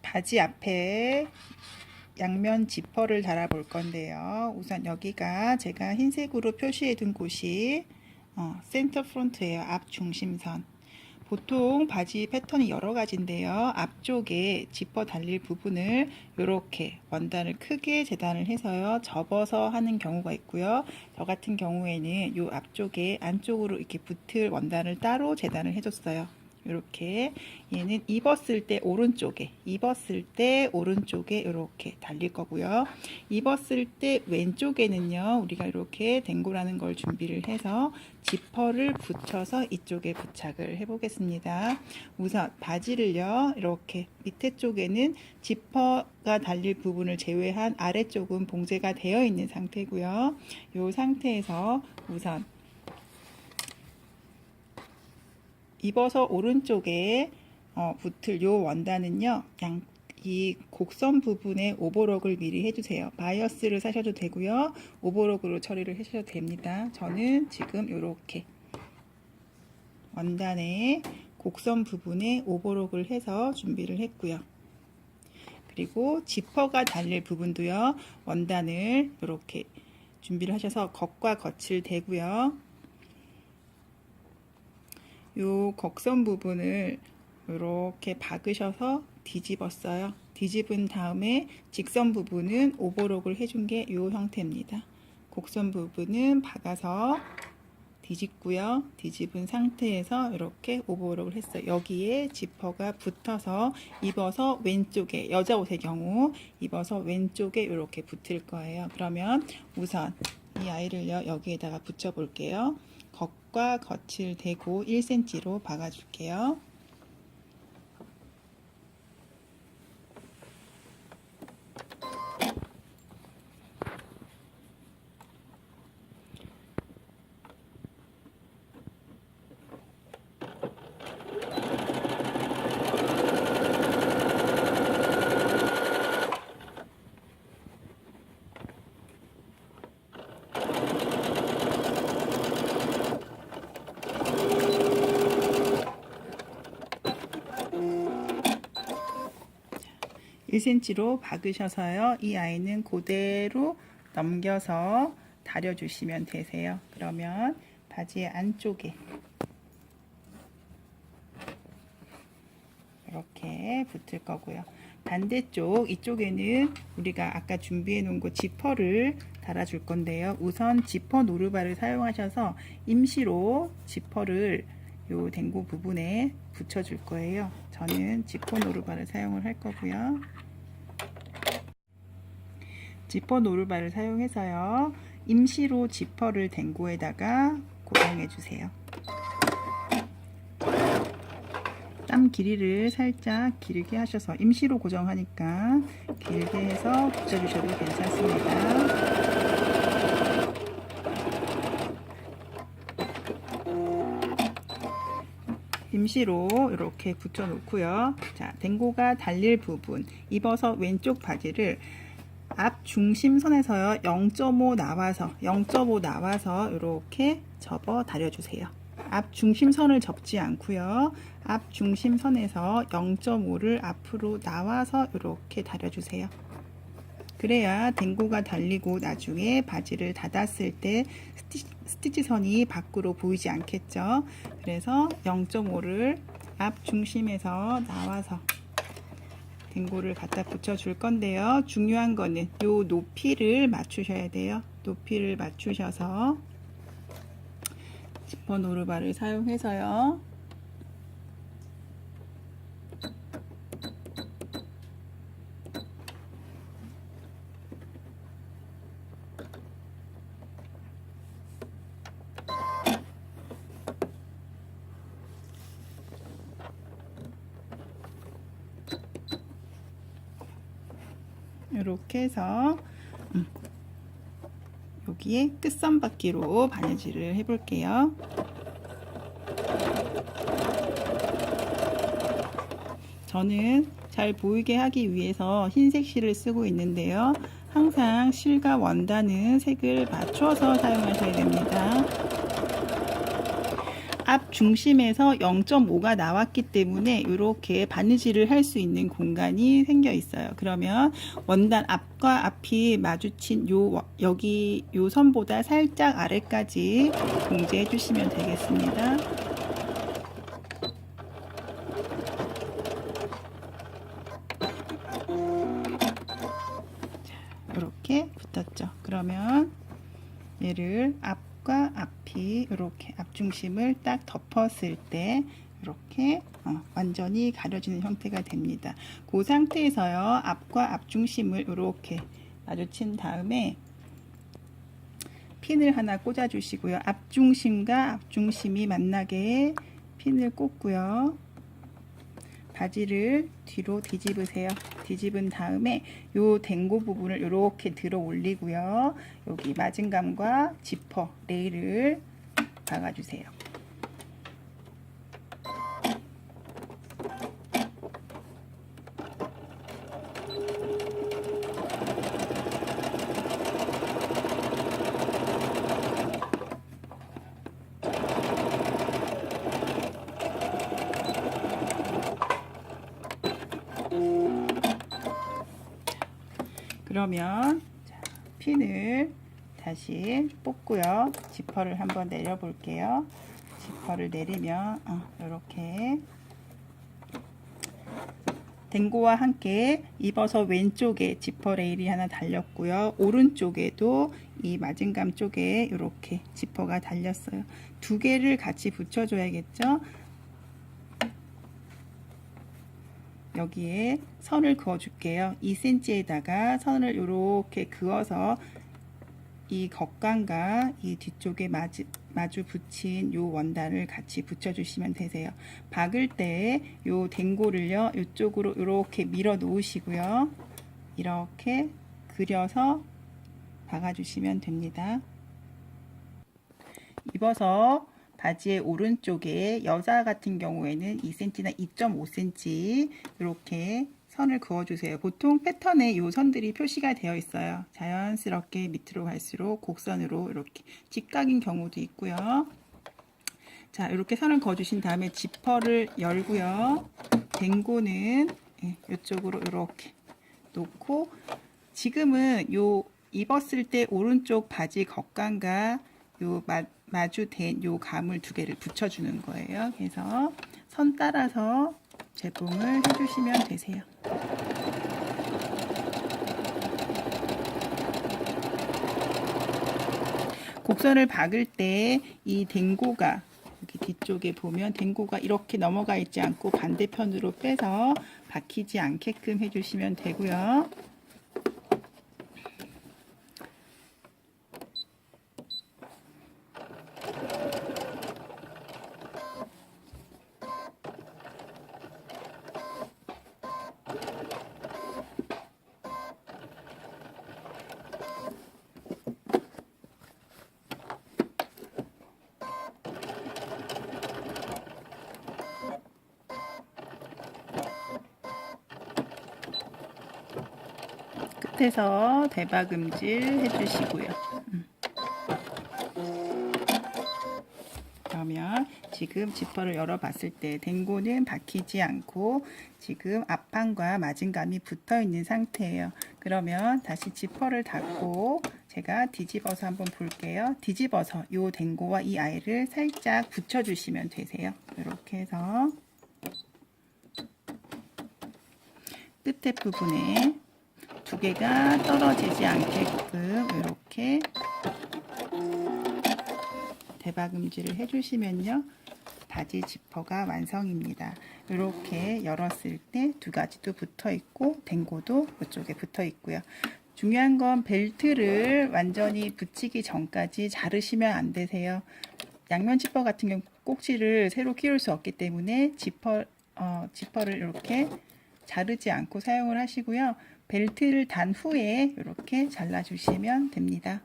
바지 앞에 양면 지퍼를 달아 볼 건데요. 우선 여기가 제가 흰색으로 표시해 둔 곳이 센터 프론트예요. 앞 중심선. 보통 바지 패턴이 여러 가지인데요. 앞쪽에 지퍼 달릴 부분을 이렇게 원단을 크게 재단을 해서요. 접어서 하는 경우가 있고요. 저 같은 경우에는 이 앞쪽에 안쪽으로 이렇게 붙을 원단을 따로 재단을 해줬어요. 이렇게 얘는 입었을 때 오른쪽에 이렇게 달릴 거고요. 입었을 때 왼쪽에는요, 우리가 이렇게 댕고라는 걸 준비를 해서 지퍼를 붙여서 이쪽에 부착을 해 보겠습니다. 우선 바지를요, 이렇게 밑에 쪽에는 지퍼가 달릴 부분을 제외한 아래쪽은 봉제가 되어 있는 상태고요. 이 상태에서 우선 입어서 오른쪽에 붙을 요 원단은요, 이 곡선 부분에 오버록을 미리 해주세요. 바이어스를 사셔도 되고요, 오버록으로 처리를 하셔도 됩니다. 저는 지금 이렇게 원단의 곡선 부분에 오버록을 해서 준비를 했고요. 그리고 지퍼가 달릴 부분도요, 원단을 이렇게 준비를 하셔서 겉과 겉을 대고요. 요 곡선 부분을 이렇게 박으셔서 뒤집었어요. 뒤집은 다음에 직선 부분은 오버록을 해준 게 요 형태입니다. 곡선 부분은 박아서 뒤집고요. 뒤집은 상태에서 이렇게 오버록을 했어요. 여기에 지퍼가 붙어서 입어서 왼쪽에, 여자 옷의 경우 입어서 왼쪽에 이렇게 붙을 거예요. 그러면 우선 이 아이를요, 여기에다가 붙여 볼게요. 겉과 겉을 대고 1cm로 박아줄게요. (1cm로) 박으셔서요, 이 아이는 그대로 넘겨서 다려주시면 되세요. 그러면 바지의 안쪽에 이렇게 붙을 거고요. 반대쪽 이쪽에는 우리가 아까 준비해 놓은 거 지퍼를 달아줄 건데요. 우선 지퍼 노루발을 사용하셔서 임시로 지퍼를 요 댕고 부분에 붙여줄 거예요. 저는 지퍼 노루발을 사용을 할 거고요. 지퍼 노루발을 사용해서요, 임시로 지퍼를 댕고에다가 고정해 주세요. 땀 길이를 살짝 길게 하셔서, 임시로 고정하니까 길게 해서 붙여주셔도 괜찮습니다. 임시로 이렇게 붙여 놓고요. 자, 댕고가 달릴 부분, 입어서 왼쪽 바지를 앞 중심선에서요, 0.5 나와서 이렇게 접어 다려주세요. 앞 중심선을 접지 않고요, 앞 중심선에서 0.5를 앞으로 나와서 이렇게 다려주세요. 그래야 댕고가 달리고 나중에 바지를 닫았을 때 스티치선이 밖으로 보이지 않겠죠. 그래서 0.5를 앞 중심에서 나와서 댕고를 갖다 붙여줄 건데요. 중요한 거는 요 높이를 맞추셔야 돼요. 높이를 맞추셔서 지퍼 노루발을 사용해서요, 이렇게 해서 여기에 끝선받기로 바느질을 해볼게요. 저는 잘 보이게 하기 위해서 흰색 실을 쓰고 있는데요. 항상 실과 원단은 색을 맞춰서 사용하셔야 됩니다. 앞 중심에서 0.5가 나왔기 때문에 이렇게 바느질을 할 수 있는 공간이 생겨 있어요. 그러면 원단 앞과 앞이 마주친 여기 요 선보다 살짝 아래까지 공제해 주시면 되겠습니다. 이렇게 붙었죠. 그러면 얘를 앞과 앞이 이렇게 앞중심을 딱 덮었을 때 이렇게 완전히 가려지는 형태가 됩니다. 그 상태에서요, 앞과 앞중심을 이렇게 마주친 다음에 핀을 하나 꽂아 주시고요. 앞중심과 앞중심이 만나게 핀을 꽂고요. 바지를 뒤로 뒤집으세요. 뒤집은 다음에 요 댕고 부분을 이렇게 들어 올리고요. 여기 마진감과 지퍼 레일을 박아주세요. 그러면 핀을 다시 뽑고요. 지퍼를 한번 내려 볼게요. 지퍼를 내리면 이렇게 댕고와 함께 입어서 왼쪽에 지퍼 레일이 하나 달렸고요. 오른쪽에도 이 마진감 쪽에 이렇게 지퍼가 달렸어요. 두 개를 같이 붙여줘야겠죠. 여기에 선을 그어 줄게요. 2cm에다가 선을 이렇게 그어서 이 겉감과 이 뒤쪽에 마주 붙인 요 원단을 같이 붙여 주시면 되세요. 박을 때 요 댕고를요, 이쪽으로 이렇게 밀어 놓으시고요. 이렇게 그려서 박아 주시면 됩니다. 입어서 바지의 오른쪽에 여자 같은 경우에는 2cm나 2.5cm 이렇게 선을 그어주세요. 보통 패턴에 이 선들이 표시가 되어 있어요. 자연스럽게 밑으로 갈수록 곡선으로 이렇게 직각인 경우도 있고요. 자, 이렇게 선을 그어주신 다음에 지퍼를 열고요. 댕고는 이쪽으로 이렇게 놓고 지금은 요 입었을 때 오른쪽 바지 겉감과 요 마주된 요 감을 두 개를 붙여주는 거예요. 그래서 선 따라서 재봉을 해주시면 되세요. 곡선을 박을 때 이 댕고가 여기 뒤쪽에 보면 댕고가 이렇게 넘어가 있지 않고 반대편으로 빼서 박히지 않게끔 해주시면 되고요. 끝에서 대박음질 해주시고요. 그러면 지금 지퍼를 열어봤을 때 댕고는 박히지 않고 지금 앞판과 마진감이 붙어 있는 상태예요. 그러면 다시 지퍼를 닫고 제가 뒤집어서 한번 볼게요. 뒤집어서 이 댕고와 이 아이를 살짝 붙여주시면 되세요. 이렇게 해서 끝에 부분에 두 개가 떨어지지 않게끔 이렇게 대박음질을 해주시면요, 바지 지퍼가 완성입니다. 이렇게 열었을 때 두 가지도 붙어 있고 댕고도 이쪽에 붙어 있고요. 중요한 건 벨트를 완전히 붙이기 전까지 자르시면 안 되세요. 양면 지퍼 같은 경우 꼭지를 새로 끼울 수 없기 때문에 지퍼를 이렇게 자르지 않고 사용을 하시고요. 벨트를 단 후에 이렇게 잘라주시면 됩니다.